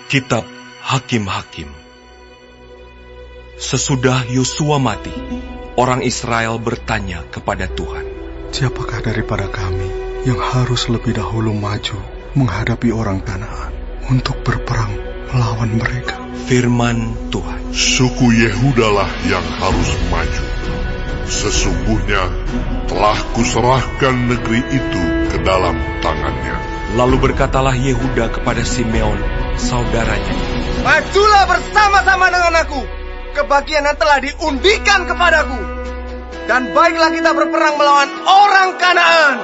Kitab Hakim-Hakim. Sesudah Yosua mati, orang Israel bertanya kepada Tuhan, "Siapakah daripada kami yang harus lebih dahulu maju menghadapi orang Kanaan untuk berperang melawan mereka?" Firman Tuhan, "Suku Yehudalah yang harus maju. Sesungguhnya telah kuserahkan negeri itu ke dalam tangannya." Lalu berkatalah Yehuda kepada Simeon, saudaranya, "Majulah bersama-sama dengan aku ke bagian yang telah diundikan kepadaku. Dan baiklah kita berperang melawan orang Kanaan.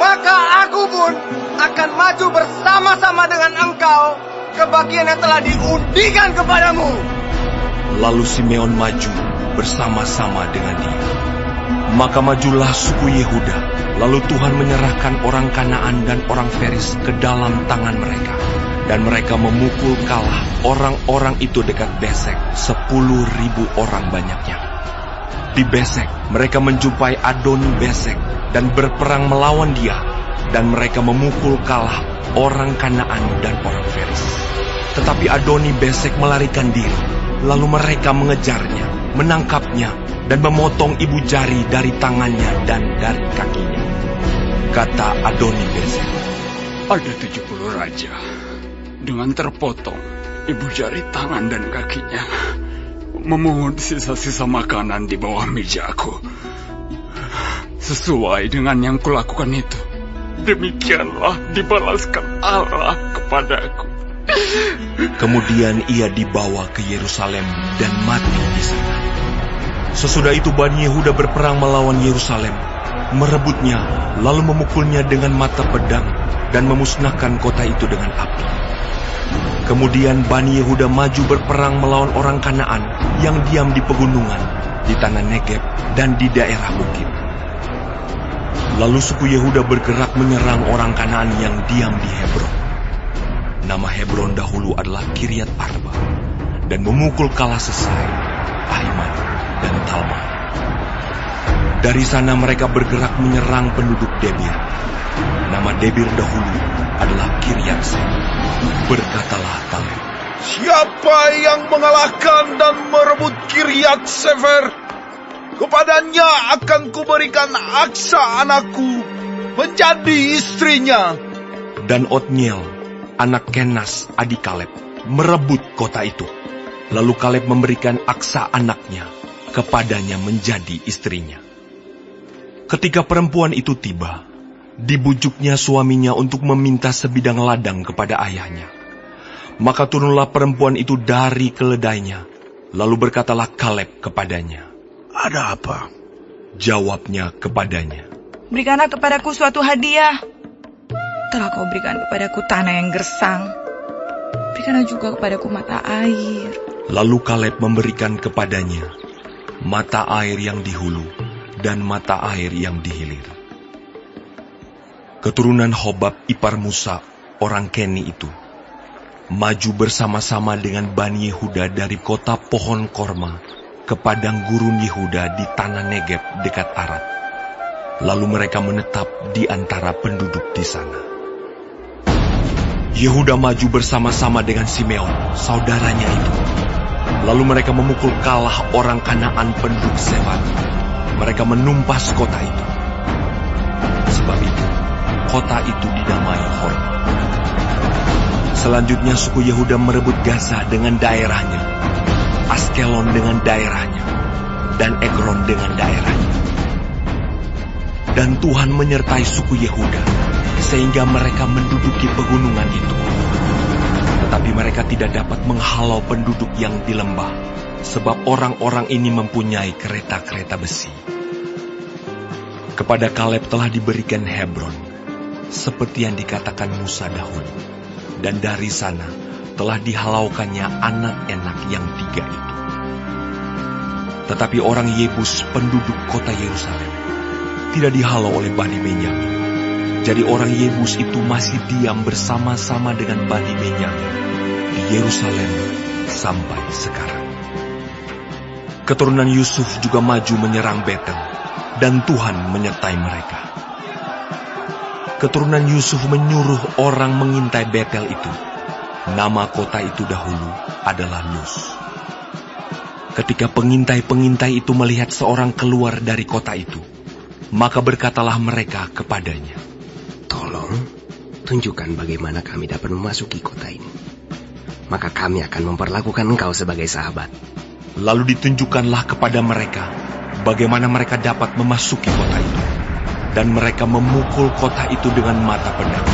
Maka aku pun akan maju bersama-sama dengan engkau ke bagian yang telah diundikan kepadamu." Lalu Simeon maju bersama-sama dengan dia. Maka majulah suku Yehuda. Lalu Tuhan menyerahkan orang Kanaan dan orang Feris ke dalam tangan mereka. Dan mereka memukul kalah orang-orang itu dekat Besek, 10.000 orang banyaknya. Di Besek, mereka menjumpai Adoni Besek dan berperang melawan dia. Dan mereka memukul kalah orang Kanaan dan orang Feris. Tetapi Adoni Besek melarikan diri. Lalu mereka mengejarnya, menangkapnya, dan memotong ibu jari dari tangannya dan dari kakinya. Kata Adoni Besek, "Ada 70 raja dengan terpotong ibu jari tangan dan kakinya, memungut sisa-sisa makanan di bawah mejaku. Sesuai dengan yang kulakukan itu, demikianlah dibalaskan Allah kepadaku." Kemudian ia dibawa ke Yerusalem dan mati di sana. Sesudah itu Bani Yehuda berperang melawan Yerusalem, merebutnya, lalu memukulnya dengan mata pedang dan memusnahkan kota itu dengan api. Kemudian Bani Yehuda maju berperang melawan orang Kanaan yang diam di pegunungan, di tanah Negeb, dan di daerah bukit. Lalu suku Yehuda bergerak menyerang orang Kanaan yang diam di Hebron. Nama Hebron dahulu adalah Kiryat Arba, dan memukul kalah Sesai, Ahiman, dan Talmai. Dari sana mereka bergerak menyerang penduduk Debir. Nama Debir dahulu adalah Kiryat Sem. Berkatalah Kaleb, "Siapa yang mengalahkan dan merebut Kiryat Sefer? Kepadanya akan kuberikan Aksa anakku menjadi istrinya." Dan Otniel, anak Kenas, adik Kaleb, merebut kota itu. Lalu Kaleb memberikan Aksa anaknya kepadanya menjadi istrinya. Ketika perempuan itu tiba, dibujuknya suaminya untuk meminta sebidang ladang kepada ayahnya. Maka turunlah perempuan itu dari keledainya. Lalu berkatalah Kaleb kepadanya, "Ada apa?" Jawabnya kepadanya, "Berikanlah kepadaku suatu hadiah. Telah kau berikan kepadaku tanah yang gersang. Berikanlah juga kepadaku mata air." Lalu Kaleb memberikan kepadanya mata air yang di hulu dan mata air yang di hilir. Keturunan Hobab ipar Musa, orang Keni itu, maju bersama-sama dengan Bani Yehuda dari kota pohon korma ke padang gurun Yehuda di tanah Negeb dekat Arad. Lalu mereka menetap di antara penduduk di sana. Yehuda maju bersama-sama dengan Simeon, saudaranya itu. Lalu mereka memukul kalah orang Kanaan penduduk Sebat. Mereka menumpas kota itu. Sebab itu, kota itu dinamai Horma. Selanjutnya suku Yehuda merebut Gaza dengan daerahnya, Askelon dengan daerahnya, dan Ekron dengan daerahnya. Dan Tuhan menyertai suku Yehuda, sehingga mereka menduduki pegunungan itu. Tetapi mereka tidak dapat menghalau penduduk yang di lembah, sebab orang-orang ini mempunyai kereta-kereta besi. Kepada Kaleb telah diberikan Hebron, seperti yang dikatakan Musa dahulu, dan dari sana telah dihalaukannya anak-anak yang 3 itu. Tetapi orang Yebus, penduduk kota Yerusalem, tidak dihalau oleh Bani Benyamin. Jadi orang Yebus itu masih diam bersama-sama dengan Bani Benyamin di Yerusalem sampai sekarang. Keturunan Yusuf juga maju menyerang Betel, dan Tuhan menyertai mereka. Keturunan Yusuf menyuruh orang mengintai Betel itu. Nama kota itu dahulu adalah Luz. Ketika pengintai-pengintai itu melihat seorang keluar dari kota itu, maka berkatalah mereka kepadanya, "Tolong, tunjukkan bagaimana kami dapat memasuki kota ini. Maka kami akan memperlakukan engkau sebagai sahabat." Lalu ditunjukkanlah kepada mereka bagaimana mereka dapat memasuki kota itu. Dan mereka memukul kota itu dengan mata pedang.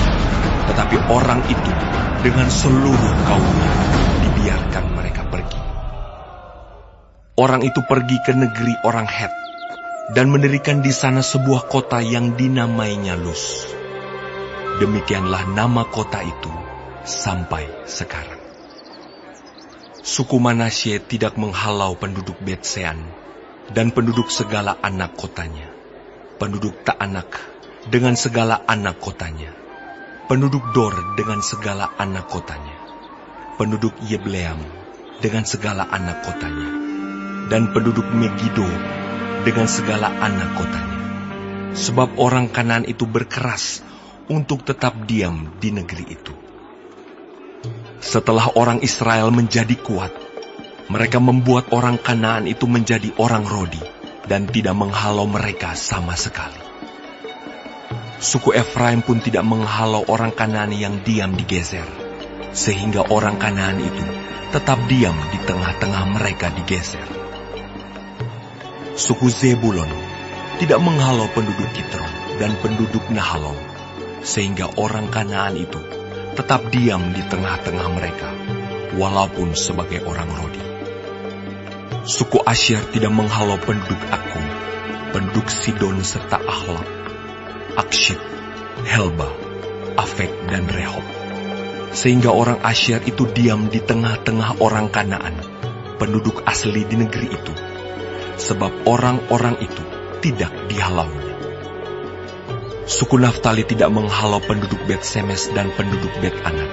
Tetapi orang itu dengan seluruh kaumnya dibiarkan mereka pergi. Orang itu pergi ke negeri orang Het dan mendirikan di sana sebuah kota yang dinamainya Luz. Demikianlah nama kota itu sampai sekarang. Suku Manasye tidak menghalau penduduk Bet-Sean dan penduduk segala anak kotanya, penduduk Ta'anak dengan segala anak kotanya, penduduk Dor dengan segala anak kotanya, penduduk Yebleam dengan segala anak kotanya, dan penduduk Megiddo dengan segala anak kotanya. Sebab orang Kanaan itu berkeras untuk tetap diam di negeri itu. Setelah orang Israel menjadi kuat, mereka membuat orang Kanaan itu menjadi orang Rodi dan tidak menghalau mereka sama sekali. Suku Efraim pun tidak menghalau orang Kanaan yang diam di Geser, sehingga orang Kanaan itu tetap diam di tengah-tengah mereka di Geser. Suku Zebulon tidak menghalau penduduk Kitron dan penduduk Nahalol, sehingga orang Kanaan itu tetap diam di tengah-tengah mereka, walaupun sebagai orang Rodi. Suku Asyer tidak menghalau penduduk Akum, penduduk Sidon serta Ahlab, Akshid, Helba, Afek, dan Rehob. Sehingga orang Asyer itu diam di tengah-tengah orang Kanaan, penduduk asli di negeri itu, sebab orang-orang itu tidak dihalaunya. Suku Naftali tidak menghalau penduduk Bet-Semes dan penduduk Bet-Anak,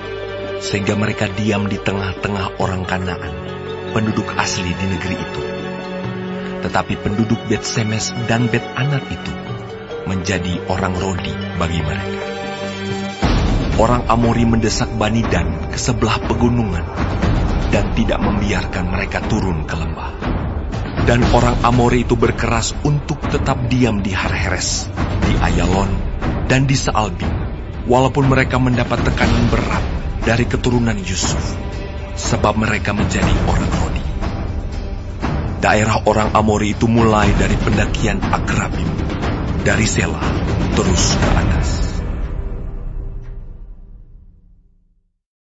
sehingga mereka diam di tengah-tengah orang Kanaan, penduduk asli di negeri itu. Tetapi penduduk Bet-Semes dan Bet-Anak itu menjadi orang Rodi bagi mereka. Orang Amori mendesak Bani Dan ke sebelah pegunungan dan tidak membiarkan mereka turun ke lembah. Dan orang Amori itu berkeras untuk tetap diam di Har-Heres, di Ayalon, dan di Saalbim, walaupun mereka mendapat tekanan berat dari keturunan Yusuf, sebab mereka menjadi orang Rodi. Daerah orang Amori itu mulai dari pendakian Akrabim, dari Sela terus ke atas.